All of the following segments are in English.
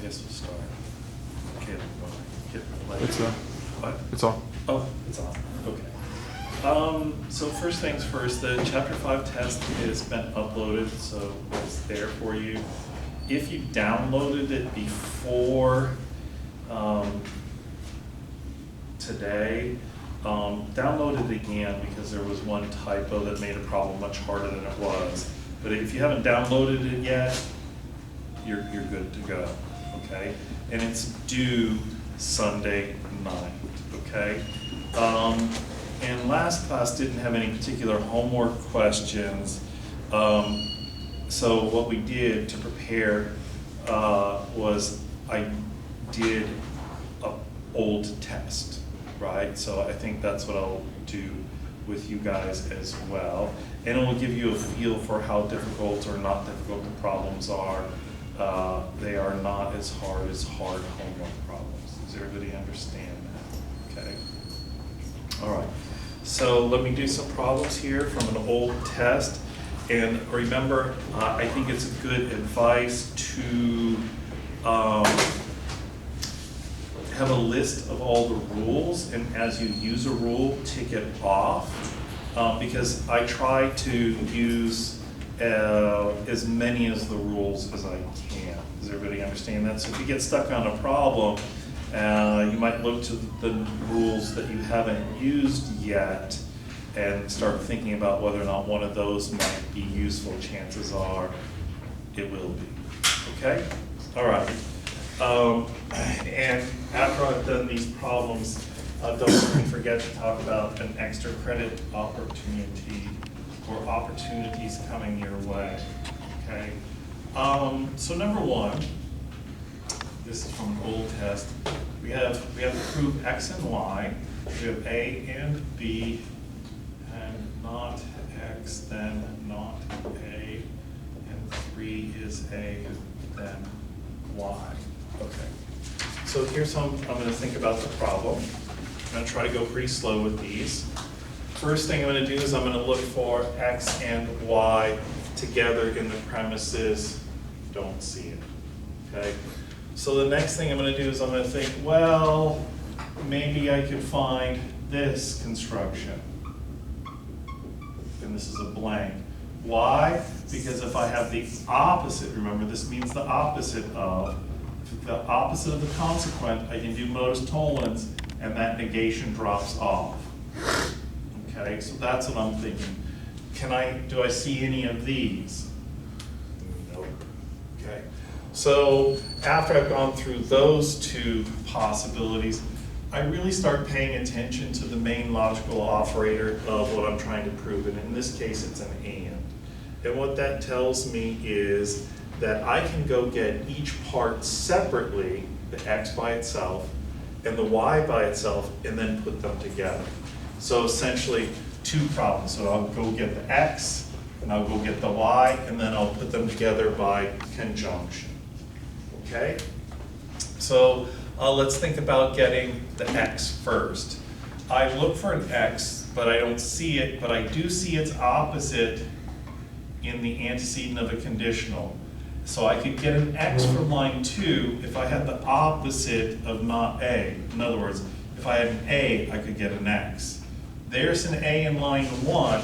guess we'll start. Okay, get ready. It's What? It's on. Oh, it's on. Okay. So first things first, the Chapter 5 test has been uploaded, so it's there for you. If you downloaded it before today, download it again because there was one typo that made a problem much harder than it was. But if you haven't downloaded it yet, you're good to go, okay? And it's due Sunday night, okay? And last class didn't have any particular homework questions. So what we did to prepare was I did an old test, right? So I think that's what I'll do with you guys as well. And it will give you a feel for how difficult or not difficult the problems are. They are not as hard homework problems. Does everybody understand that? Okay. All right. So let me do some problems here from an old test. And remember, I think it's good advice to have a list of all the rules, and as you use a rule, tick it off, because I try to use as many as the rules as I can. Does everybody understand that? So if you get stuck on a problem, you might look to the rules that you haven't used yet and start thinking about whether or not one of those might be useful. Chances are it will be. Okay? All right. And after I've done these problems, don't forget to talk about an extra credit opportunity or opportunities coming your way. Okay? So number one, this is from an old test. We have to prove X and Y. We have A and B, and not X, then not A, and 3 is A, then Y. Okay. So here's how I'm going to think about the problem. I'm going to try to go pretty slow with these. First thing I'm going to do is I'm going to look for X and Y together in the premises. Don't see it. Okay. So the next thing I'm going to do is I'm going to think, well, maybe I could find this construction. And this is a blank. Why? Because if I have the opposite, remember this means the opposite of, the opposite of the consequent, I can do modus tollens, and that negation drops off. Okay, so that's what I'm thinking. Do I see any of these? Nope. Okay. So after I've gone through those two possibilities, I really start paying attention to the main logical operator of what I'm trying to prove. And in this case, it's an and. And what that tells me is that I can go get each part separately, the X by itself and the Y by itself, and then put them together. So essentially, two problems. So I'll go get the X, and I'll go get the Y, and then I'll put them together by conjunction. Okay? So let's think about getting the X first. I look for an X, but I don't see it, but I do see its opposite in the antecedent of a conditional. So I could get an X from line 2 if I had the opposite of not A. In other words, if I had an A, I could get an X. There's an A in line 1,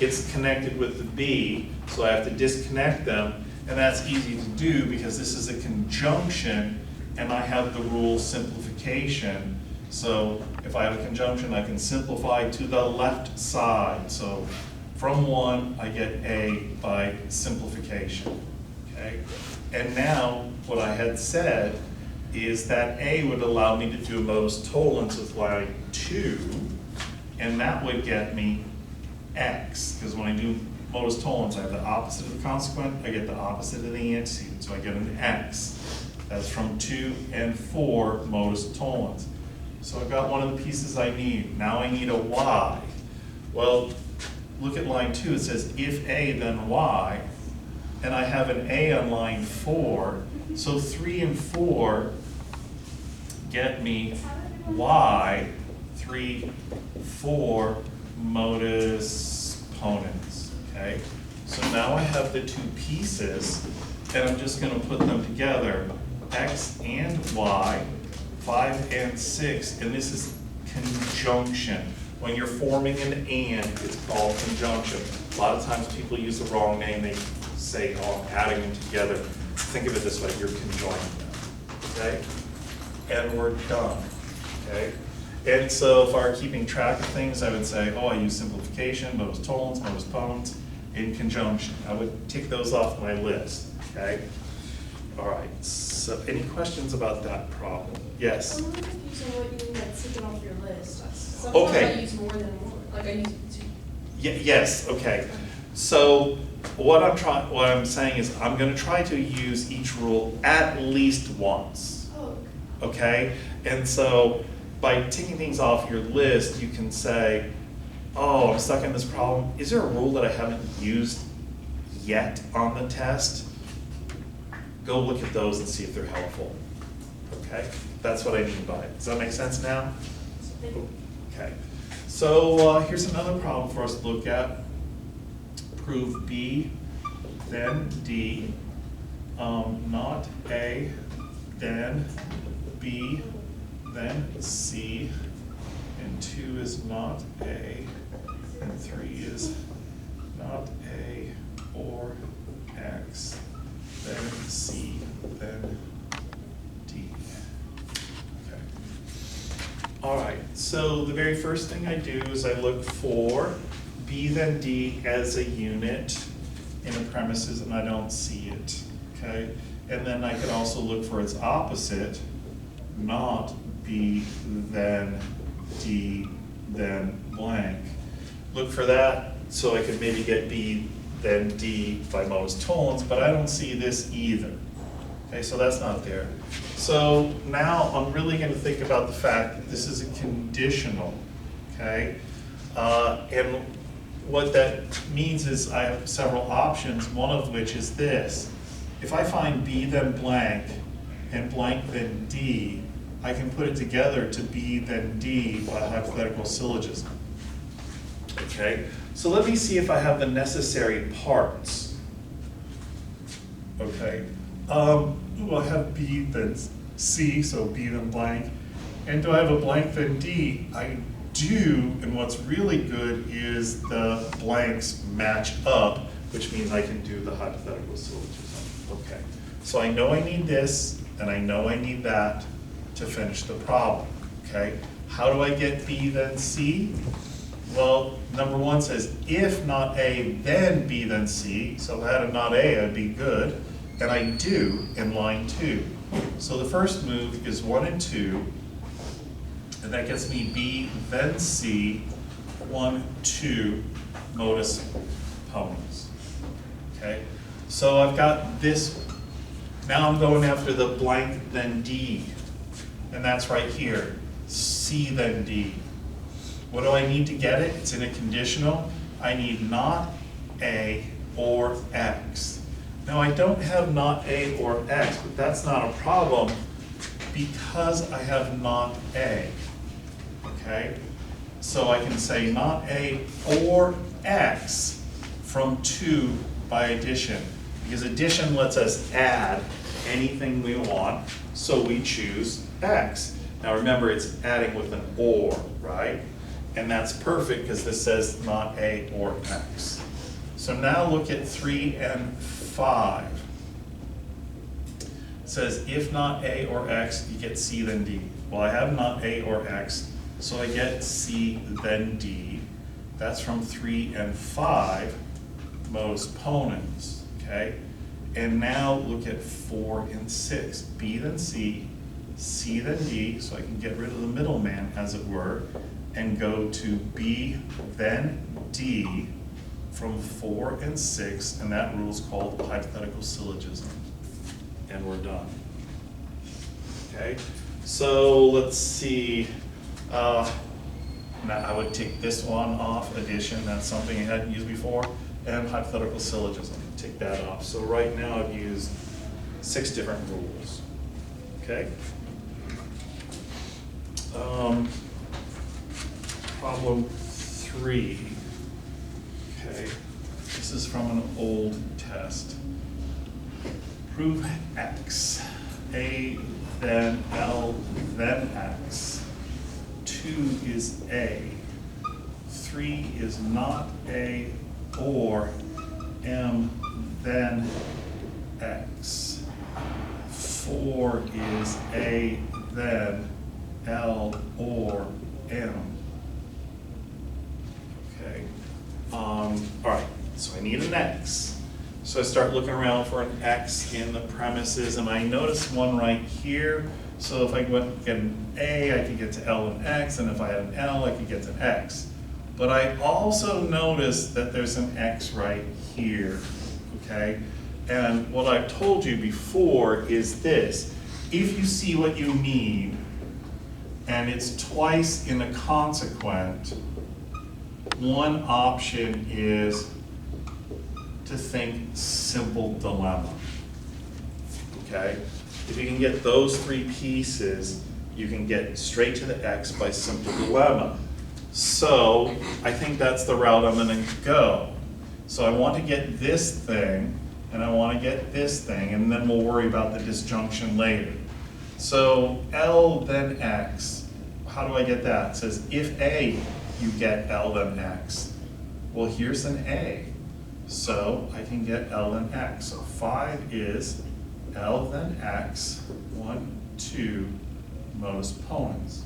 it's connected with the B, so I have to disconnect them, and that's easy to do because this is a conjunction, and I have the rule simplification. So if I have a conjunction, I can simplify to the left side. So from 1, I get A by simplification. Okay? And now, what I had said is that A would allow me to do a modus tollens with line 2, and that would get me X, because when I do modus tollens, I have the opposite of the consequent, I get the opposite of the antecedent, so I get an X. That's from 2 and 4 modus tollens. So I've got one of the pieces I need. Now I need a Y. Well, look at line 2, it says if A, then Y, and I have an A on line 4, so 3 and 4 get me Y, 3, 4 modus ponens, okay? So now I have the two pieces, and I'm just gonna put them together. X and Y, 5 and 6, and this is conjunction. When you're forming an and, it's called conjunction. A lot of times people use the wrong name. They say, oh, I'm adding them together. Think of it this way, you're conjoining them, okay? And we're done, okay? And so if I were keeping track of things, I would say, oh, I use simplification, modus tollens, modus ponens, in conjunction. I would tick those off my list, okay? All right, so any questions about that problem? Yes? I'm a little confused on what you mean by ticking off your list. Sometimes Okay. I use more than one, like I use two. Yes, okay. So what I'm saying is I'm gonna try to use each rule at least once, Oh, okay? And so by ticking things off your list, you can say, oh, I'm stuck in this problem. Is there a rule that I haven't used yet on the test? Go look at those and see if they're helpful, okay? That's what I mean by it. Does that make sense now? Okay. So here's another problem for us to look at. Prove B, then D, not A, then B, then C, and 2 is not A, and 3 is not A or X, then C, then D. Okay. All right, so the very first thing I do is I look for B then D as a unit in the premises, and I don't see it, okay? And then I can also look for its opposite, not B then D then blank. Look for that so I could maybe get B then D by modus tollens, but I don't see this either. Okay, so that's not there. So now I'm really going to think about the fact that this is a conditional, okay? And what that means is I have several options, one of which is this. If I find B then blank and blank then D, I can put it together to B then D by hypothetical syllogism. Okay, so let me see if I have the necessary parts. Okay, do I have B then C, so B then blank? And do I have a blank then D? I do, and what's really good is the blanks match up, which means I can do the hypothetical syllogism. Okay, so I know I need this, and I know I need that to finish the problem, okay? How do I get B then C? Well, number 1 says, if not A, then B then C. So if I had a not A, I'd be good. And I do in line 2. So the first move is 1 and 2. And that gets me B then C, 1, 2, modus ponens. Okay? So I've got this. Now I'm going after the blank then D. And that's right here. C then D. What do I need to get it? It's in a conditional. I need not A or X. Now I don't have not A or X, but that's not a problem because I have not A. Okay? So I can say not A or X from 2 by addition. Because addition lets us add anything we want, so we choose X. Now remember, it's adding with an or, right? And that's perfect because this says not A or X. So now look at 3 and 5. It says if not A or X, you get C then D. Well, I have not A or X, so I get C then D. That's from 3 and 5, modus ponens, okay? And now look at 4 and 6. B then C, C then D, so I can get rid of the middleman, as it were, and go to B then D from 4 and 6, and that rule is called hypothetical syllogism. And we're done. Okay, so let's see. Now I would take this one off, addition, that's something I hadn't used before, and hypothetical syllogism, take that off. So right now I've used 6 different rules, okay? Problem 3, okay? This is from an old test. Prove X. A, then L, then X. 2 is A. 3 is not A or M, then X. 4 is A, then L or M. Okay. All right, so I need an X. So I start looking around for an X in the premises, and I notice one right here. So if I get an A, I could get to L and X, and if I had an L, I could get to X. But I also notice that there's an X right here, okay? And what I've told you before is this: if you see what you need, and it's twice in a consequent, one option is to think simple dilemma, okay? If you can get those three pieces, you can get straight to the X by simple dilemma. So I think that's the route I'm gonna go. So I want to get this thing, and I want to get this thing, and then we'll worry about the disjunction later. So L then X, how do I get that? It says if A, you get L then X. Well, here's an A, so I can get L then X. So 5 is L then X, 1, 2, modus ponens.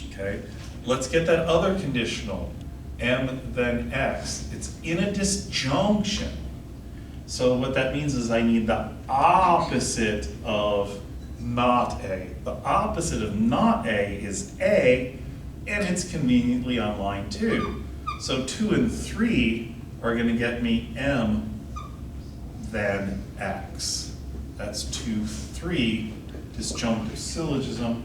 Okay, let's get that other conditional, M then X. It's in a disjunction. So what that means is I need the opposite of not A. The opposite of not A is A, and it's conveniently on line 2. So 2 and 3 are going to get me M then X. That's 2, 3, disjunctive syllogism.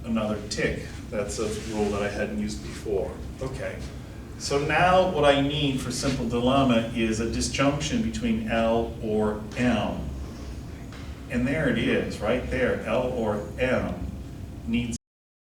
Another tick. That's a rule that I hadn't used before. Okay. So now what I need for simple dilemma is a disjunction between L or M. And there it is, right there, L or M needs